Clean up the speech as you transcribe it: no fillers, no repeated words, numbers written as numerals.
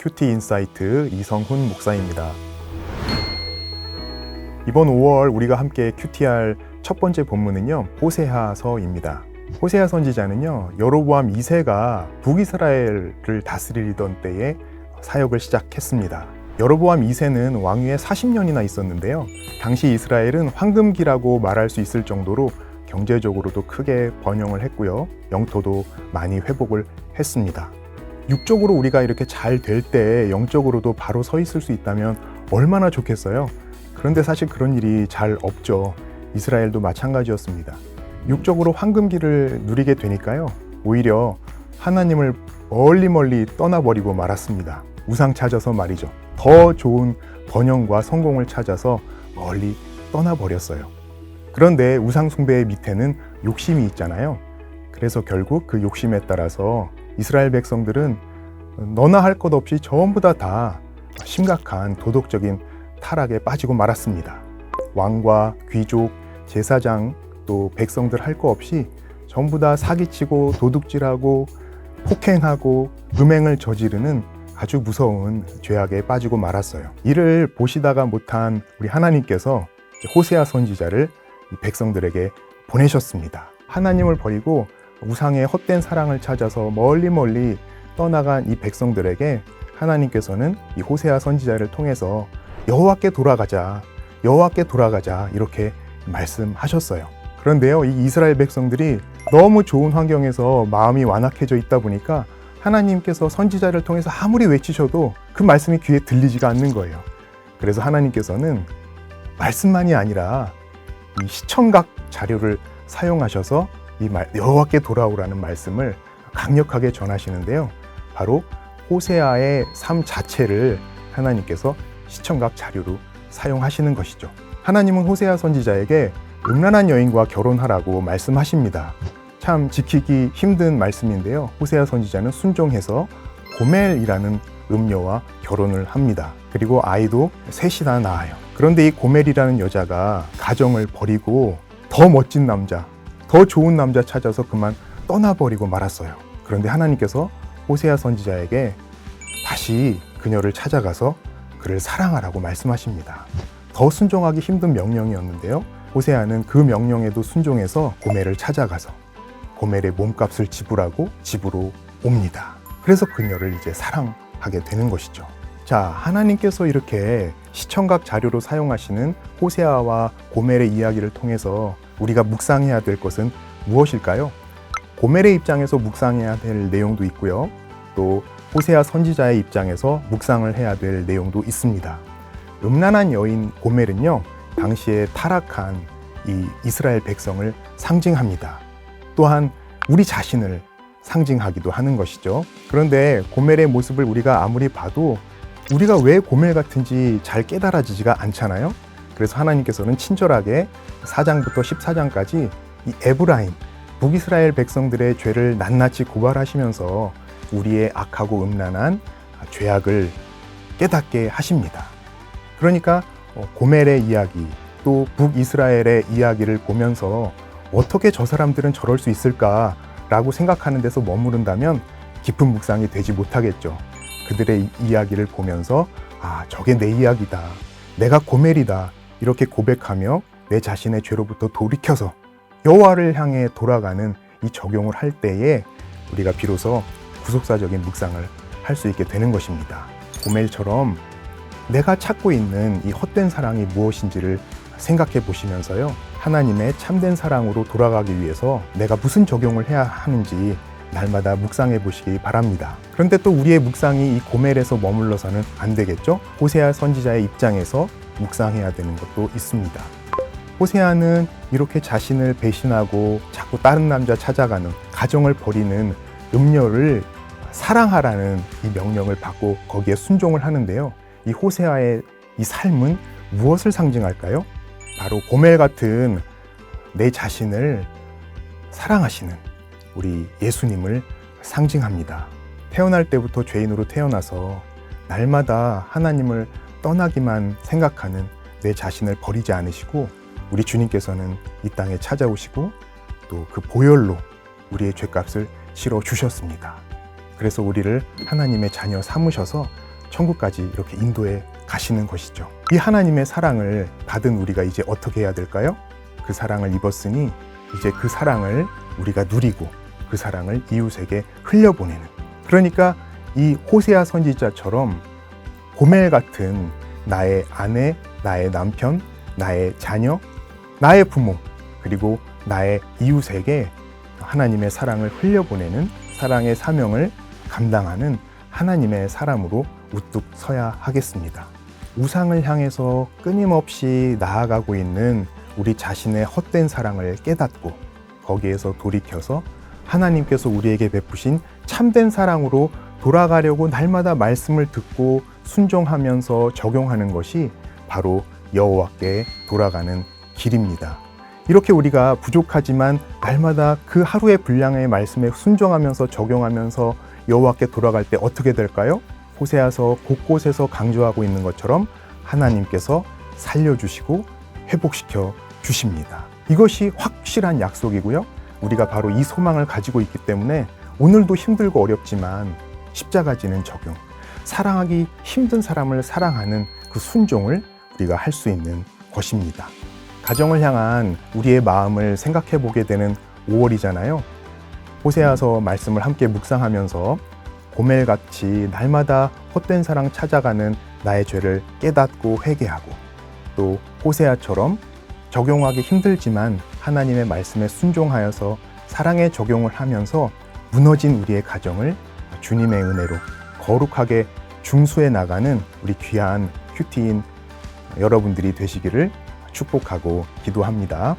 큐티 인사이트 이성훈 목사입니다. 이번 5월 우리가 함께 큐티할 첫 번째 본문은요, 호세아서입니다. 호세아 선지자는요, 여로보암 2세가 북이스라엘을 다스리던 때에 사역을 시작했습니다. 여로보암 2세는 왕위에 40년이나 있었는데요, 당시 이스라엘은 황금기라고 말할 수 있을 정도로 경제적으로도 크게 번영을 했고요, 영토도 많이 회복을 했습니다. 육적으로 우리가 이렇게 잘 될 때 영적으로도 바로 서 있을 수 있다면 얼마나 좋겠어요. 그런데 사실 그런 일이 잘 없죠. 이스라엘도 마찬가지였습니다. 육적으로 황금기를 누리게 되니까요, 오히려 하나님을 멀리 떠나버리고 말았습니다. 우상 찾아서 말이죠. 더 좋은 번영과 성공을 찾아서 멀리 떠나버렸어요. 그런데 우상 숭배의 밑에는 욕심이 있잖아요. 그래서 결국 그 욕심에 따라서 이스라엘 백성들은 너나 할 것 없이 전부 다 심각한 도덕적인 타락에 빠지고 말았습니다. 왕과 귀족, 제사장, 또 백성들 할 거 없이 전부 다 사기치고 도둑질하고 폭행하고 음행을 저지르는 아주 무서운 죄악에 빠지고 말았어요. 이를 보시다가 못한 우리 하나님께서 호세아 선지자를 이 백성들에게 보내셨습니다. 하나님을 버리고 우상의 헛된 사랑을 찾아서 멀리 떠나간 이 백성들에게 하나님께서는 이 호세아 선지자를 통해서 여호와께 돌아가자 이렇게 말씀하셨어요. 그런데요, 이 이스라엘 백성들이 너무 좋은 환경에서 마음이 완악해져 있다 보니까 하나님께서 선지자를 통해서 아무리 외치셔도 그 말씀이 귀에 들리지가 않는 거예요. 그래서 하나님께서는 말씀만이 아니라 이 시청각 자료를 사용하셔서 이 여호와께 돌아오라는 말씀을 강력하게 전하시는데요, 바로 호세아의 삶 자체를 하나님께서 시청각 자료로 사용하시는 것이죠. 하나님은 호세아 선지자에게 음란한 여인과 결혼하라고 말씀하십니다. 참 지키기 힘든 말씀인데요, 호세아 선지자는 순종해서 고멜이라는 음녀와 결혼을 합니다. 그리고 아이도 셋이나 낳아요. 그런데 이 고멜이라는 여자가 가정을 버리고 더 멋진 남자, 더 좋은 남자 찾아서 그만 떠나버리고 말았어요. 그런데 하나님께서 호세아 선지자에게 다시 그녀를 찾아가서 그를 사랑하라고 말씀하십니다. 더 순종하기 힘든 명령이었는데요, 호세아는 그 명령에도 순종해서 고멜을 찾아가서 고멜의 몸값을 지불하고 집으로 옵니다. 그래서 그녀를 이제 사랑하게 되는 것이죠. 자, 하나님께서 이렇게 시청각 자료로 사용하시는 호세아와 고멜의 이야기를 통해서 우리가 묵상해야 될 것은 무엇일까요? 고멜의 입장에서 묵상해야 될 내용도 있고요, 또 호세아 선지자의 입장에서 묵상을 해야 될 내용도 있습니다. 음란한 여인 고멜은요, 당시에 타락한 이 이스라엘 백성을 상징합니다. 또한 우리 자신을 상징하기도 하는 것이죠. 그런데 고멜의 모습을 우리가 아무리 봐도 우리가 왜 고멜 같은지 잘 깨달아지지가 않잖아요. 그래서 하나님께서는 친절하게 4장부터 14장까지 이 에브라임, 북이스라엘 백성들의 죄를 낱낱이 고발하시면서 우리의 악하고 음란한 죄악을 깨닫게 하십니다. 그러니까 고멜의 이야기, 또 북이스라엘의 이야기를 보면서 어떻게 저 사람들은 저럴 수 있을까라고 생각하는 데서 머무른다면 깊은 묵상이 되지 못하겠죠. 그들의 이야기를 보면서 저게 내 이야기다, 내가 고멜이다, 이렇게 고백하며 내 자신의 죄로부터 돌이켜서 여호와를 향해 돌아가는 이 적용을 할 때에 우리가 비로소 구속사적인 묵상을 할 수 있게 되는 것입니다. 고멜처럼 내가 찾고 있는 이 헛된 사랑이 무엇인지를 생각해 보시면서요, 하나님의 참된 사랑으로 돌아가기 위해서 내가 무슨 적용을 해야 하는지 날마다 묵상해 보시기 바랍니다. 그런데 또 우리의 묵상이 이 고멜에서 머물러서는 안 되겠죠? 호세아 선지자의 입장에서 묵상해야 되는 것도 있습니다. 호세아는 이렇게 자신을 배신하고 자꾸 다른 남자 찾아가는, 가정을 버리는 음녀를 사랑하라는 이 명령을 받고 거기에 순종을 하는데요, 이 호세아의 이 삶은 무엇을 상징할까요? 바로 고멜 같은 내 자신을 사랑하시는 우리 예수님을 상징합니다. 태어날 때부터 죄인으로 태어나서 날마다 하나님을 떠나기만 생각하는 내 자신을 버리지 않으시고 우리 주님께서는 이 땅에 찾아오시고 또 그 보혈로 우리의 죄값을 치러 주셨습니다. 그래서 우리를 하나님의 자녀 삼으셔서 천국까지 이렇게 인도해 가시는 것이죠. 이 하나님의 사랑을 받은 우리가 이제 어떻게 해야 될까요? 그 사랑을 입었으니 이제 그 사랑을 우리가 누리고 그 사랑을 이웃에게 흘려보내는, 그러니까 이 호세아 선지자처럼 고멜 같은 나의 아내, 나의 남편, 나의 자녀, 나의 부모, 그리고 나의 이웃에게 하나님의 사랑을 흘려보내는 사랑의 사명을 감당하는 하나님의 사람으로 우뚝 서야 하겠습니다. 우상을 향해서 끊임없이 나아가고 있는 우리 자신의 헛된 사랑을 깨닫고 거기에서 돌이켜서 하나님께서 우리에게 베푸신 참된 사랑으로 돌아가려고 날마다 말씀을 듣고 순종하면서 적용하는 것이 바로 여호와께 돌아가는 길입니다. 이렇게 우리가 부족하지만 날마다 그 하루의 분량의 말씀에 순종하면서 적용하면서 여호와께 돌아갈 때 어떻게 될까요? 호세아서 곳곳에서 강조하고 있는 것처럼 하나님께서 살려주시고 회복시켜 주십니다. 이것이 확실한 약속이고요. 우리가 바로 이 소망을 가지고 있기 때문에 오늘도 힘들고 어렵지만 십자가 지는 적용, 사랑하기 힘든 사람을 사랑하는 그 순종을 우리가 할 수 있는 것입니다. 가정을 향한 우리의 마음을 생각해 보게 되는 5월이잖아요. 호세아서 말씀을 함께 묵상하면서 고멜같이 날마다 헛된 사랑 찾아가는 나의 죄를 깨닫고 회개하고, 또 호세아처럼 적용하기 힘들지만 하나님의 말씀에 순종하여서 사랑의 적용을 하면서 무너진 우리의 가정을 주님의 은혜로 거룩하게 중수해 나가는 우리 귀한 큐티인 여러분들이 되시기를 축복하고 기도합니다.